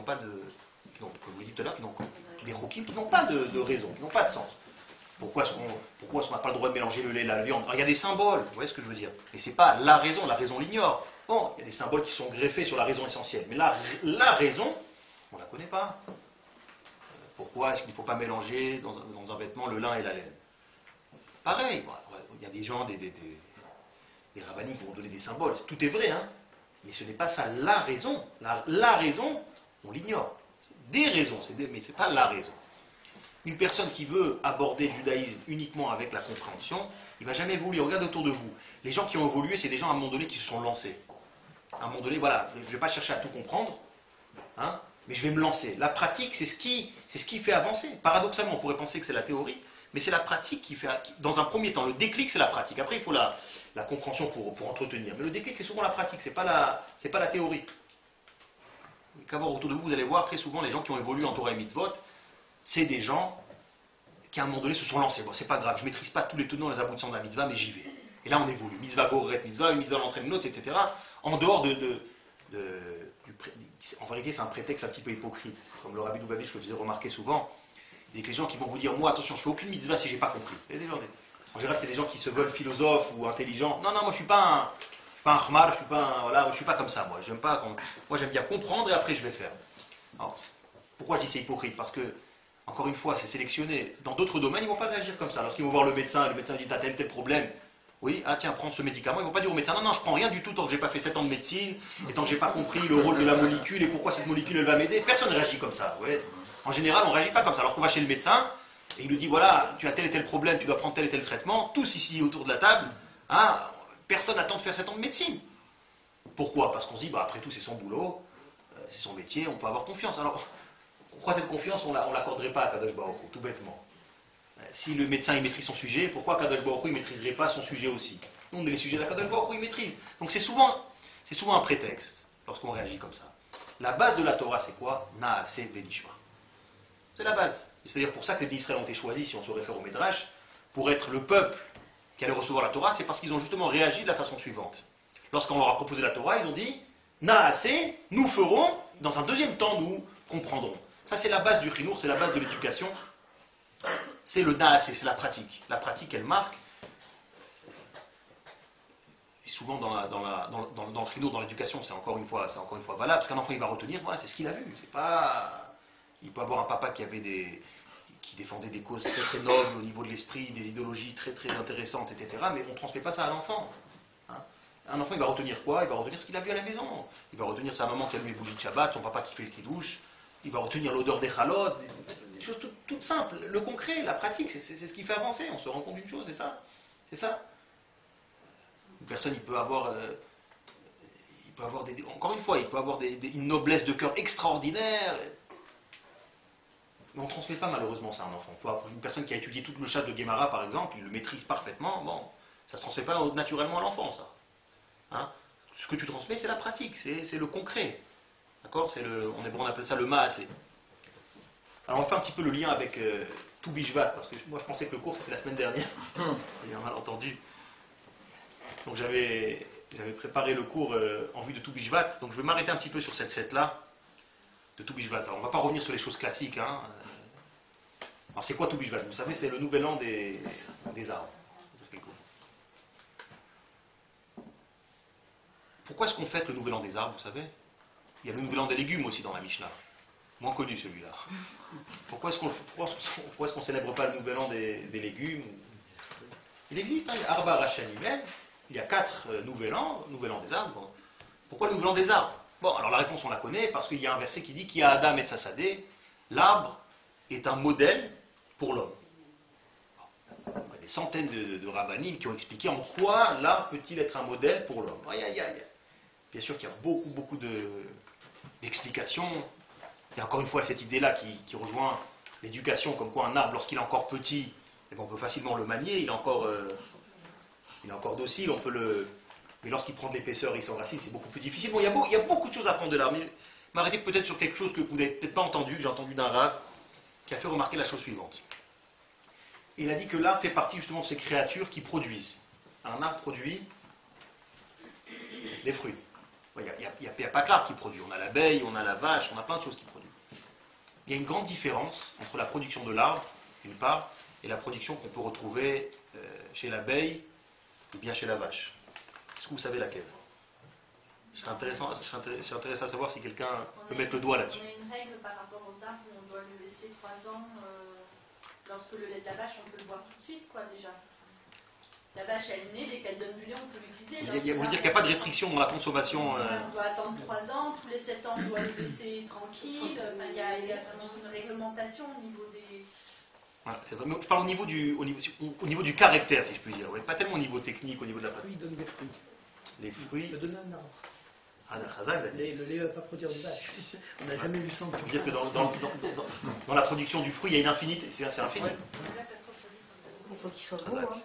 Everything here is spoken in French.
pas de... comme je vous l'ai dit tout à l'heure, des chokim qui n'ont pas de raison, qui n'ont pas de sens. Pourquoi est-ce qu'on n'a pas le droit de mélanger le lait et la viande? Alors, il y a des symboles, vous voyez ce que je veux dire. Et c'est pas la raison l'ignore. Bon, il y a des symboles qui sont greffés sur la raison essentielle. Mais la raison, on ne la connaît pas. Pourquoi est-ce qu'il ne faut pas mélanger dans un vêtement le lin et la laine? Pareil, il y a des gens, des rabbins qui vont donner des symboles. Tout est vrai, hein. Mais ce n'est pas ça la raison. La raison, on l'ignore. Des raisons, mais ce n'est pas la raison. Une personne qui veut aborder le judaïsme uniquement avec la compréhension, il ne va jamais évoluer. Regardez autour de vous. Les gens qui ont évolué, c'est des gens à un moment donné qui se sont lancés. À un moment donné, voilà, je ne vais pas chercher à tout comprendre, hein, mais je vais me lancer. La pratique, c'est ce qui fait avancer. Paradoxalement, on pourrait penser que c'est la théorie, mais c'est la pratique qui fait... Dans un premier temps, le déclic, c'est la pratique. Après, il faut la compréhension pour entretenir. Mais le déclic, c'est souvent la pratique, c'est pas la théorie. Qu'à voir autour de vous, vous allez voir très souvent les gens qui ont évolué en Torah et Mitzvot, c'est des gens qui à un moment donné se sont lancés. Bon, c'est pas grave, je ne maîtrise pas tous les tenants et les aboutissants de la mitzvah, mais j'y vais. Et là on évolue. Mitzvah goret, mitzvah, une mitzvah l'entraîne une autre, etc. En dehors en vérité, c'est un prétexte un petit peu hypocrite. Comme le Rabbi Lubavitch le faisait remarquer souvent. Il y a des gens qui vont vous dire, moi attention, je fais aucune mitzvah si j'ai pas compris. En général, c'est des gens qui se veulent philosophes ou intelligents. Non, moi je suis pas un khmar, je suis pas comme ça, moi. Moi j'aime bien comprendre et après je vais faire. Alors, pourquoi je dis c'est hypocrite? Parce que encore une fois, c'est sélectionné. Dans d'autres domaines, ils ne vont pas réagir comme ça. Lorsqu'ils vont voir le médecin dit t'as tel problème. Oui, tiens, prends ce médicament. Ils ne vont pas dire au médecin non, je prends rien du tout tant que je n'ai pas fait 7 ans de médecine et tant que je n'ai pas compris le rôle de la molécule et pourquoi cette molécule elle va m'aider. Personne ne réagit comme ça. Ouais. En général, on ne réagit pas comme ça. Alors qu'on va chez le médecin et il nous dit voilà, tu as tel et tel problème, tu dois prendre tel et tel traitement. Tous ici autour de la table, hein, personne n'attend de faire 7 ans de médecine. Pourquoi? Parce qu'on se dit après tout, c'est son boulot, c'est son métier, on peut avoir confiance. Alors, pourquoi cette confiance, on ne l'accorderait pas à Kadosh Baruch Hu, tout bêtement? Si le médecin il maîtrise son sujet, pourquoi Kadosh Baruch Hu ne maîtriserait pas son sujet aussi? Nous, on est les sujets d'Akadosh Baruch Hu, il maîtrise. Donc c'est souvent un prétexte lorsqu'on réagit comme ça. La base de la Torah, c'est quoi? Naase Velishma. C'est la base. C'est-à-dire pour ça que les Israël ont été choisis, si on se réfère au Midrash, pour être le peuple qui allait recevoir la Torah, c'est parce qu'ils ont justement réagi de la façon suivante. Lorsqu'on leur a proposé la Torah, ils ont dit Naase, nous ferons, dans un deuxième temps, nous comprendrons. Ça, c'est la base du chinour, c'est la base de l'éducation. C'est le naase, c'est la pratique. La pratique, elle marque. Et souvent, dans le chinour, dans l'éducation, c'est encore une fois valable, parce qu'un enfant, il va retenir, voilà, c'est ce qu'il a vu. C'est pas... Il peut avoir un papa qui défendait des causes très très nobles au niveau de l'esprit, des idéologies très très intéressantes, etc. Mais on ne transmet pas ça à l'enfant. Hein. Un enfant, il va retenir quoi? Il va retenir ce qu'il a vu à la maison. Il va retenir sa maman qui allume les bougies de Shabbat, son papa qui fait le kidouche. Il va retenir l'odeur des chalotes, des choses toutes simples. Le concret, la pratique, c'est ce qui fait avancer. On se rend compte d'une chose, c'est ça. C'est ça. Une personne, il peut avoir encore une fois, il peut avoir une noblesse de cœur extraordinaire. Mais on ne transmet pas malheureusement ça à un enfant. Une personne qui a étudié tout le chat de Guémara, par exemple, il le maîtrise parfaitement. Bon, ça ne se transmet pas naturellement à l'enfant, ça. Hein? Ce que tu transmets, c'est la pratique, c'est le concret. D'accord? On appelle ça le maasé. Alors on fait un petit peu le lien avec tout Bishvat, parce que moi je pensais que le cours c'était la semaine dernière. Il y a un malentendu. Donc j'avais préparé le cours en vue de tout Bishvat, donc je vais m'arrêter un petit peu sur cette fête-là de tout Bishvat. Alors on ne va pas revenir sur les choses classiques. Hein. Alors c'est quoi tout Bishvat? Vous savez, c'est le nouvel an des arbres. Pourquoi est-ce qu'on fête le nouvel an des arbres, vous savez? Il y a le nouvel an des légumes aussi dans la Mishnah. Moins connu celui-là. Pourquoi est-ce qu'on ne célèbre pas le nouvel an des légumes? Il existe, hein, il y a Arba Rachanim même, il y a 4 nouvel an des arbres. Pourquoi le nouvel an des arbres? Bon, alors la réponse on la connaît, parce qu'il y a un verset qui dit qu'il y a Adam et Tsasadé, l'arbre est un modèle pour l'homme. Il y a des centaines de rabbinim qui ont expliqué en quoi l'arbre peut-il être un modèle pour l'homme. Bien sûr qu'il y a beaucoup d'explications. Il y a encore une fois cette idée-là qui rejoint l'éducation, comme quoi un arbre, lorsqu'il est encore petit, on peut facilement le manier, il est encore docile, mais lorsqu'il prend de l'épaisseur, il s'enracine, c'est beaucoup plus difficile. Bon, il y a beaucoup de choses à apprendre de l'arbre, mais m'arrêter peut-être sur quelque chose que vous n'avez peut-être pas entendu, que j'ai entendu d'un rabbin, qui a fait remarquer la chose suivante. Il a dit que l'arbre fait partie justement de ces créatures qui produisent. Un arbre produit des fruits. Il n'y a pas que l'arbre qui produit. On a l'abeille, on a la vache, on a plein de choses qui produisent. Il y a une grande différence entre la production de l'arbre, d'une part, et la production qu'on peut retrouver chez l'abeille ou bien chez la vache. Est-ce que vous savez laquelle? Je serais intéressé à savoir si quelqu'un peut mettre le doigt là-dessus. On a une règle par rapport aux arbres où on doit le laisser 3 ans. Lorsque le lait de la vache, on peut le boire tout de suite, quoi, déjà. La vache, elle naît, dès qu'elle donne du lait, on peut l'utiliser. Vous dire qu'il n'y a pas de restriction dans la consommation. On doit attendre 3 ans, tous les 7 ans, on doit le laisser tranquille. Enfin, il y a vraiment une réglementation au niveau des... Voilà, c'est vrai. Mais je parle au niveau du caractère, si je puis dire. Ouais, pas tellement au niveau technique, au niveau de la pratique. Il donne des fruits. Les fruits. Il donne un arbre. Ah, la chazal, Le lait ne va pas produire de vache. On n'a jamais vu ça en ça veut dire que dans la production du fruit, il y a une infinité. C'est infini. Ouais. Il faut qu'il soit beau. Chazal. Hein.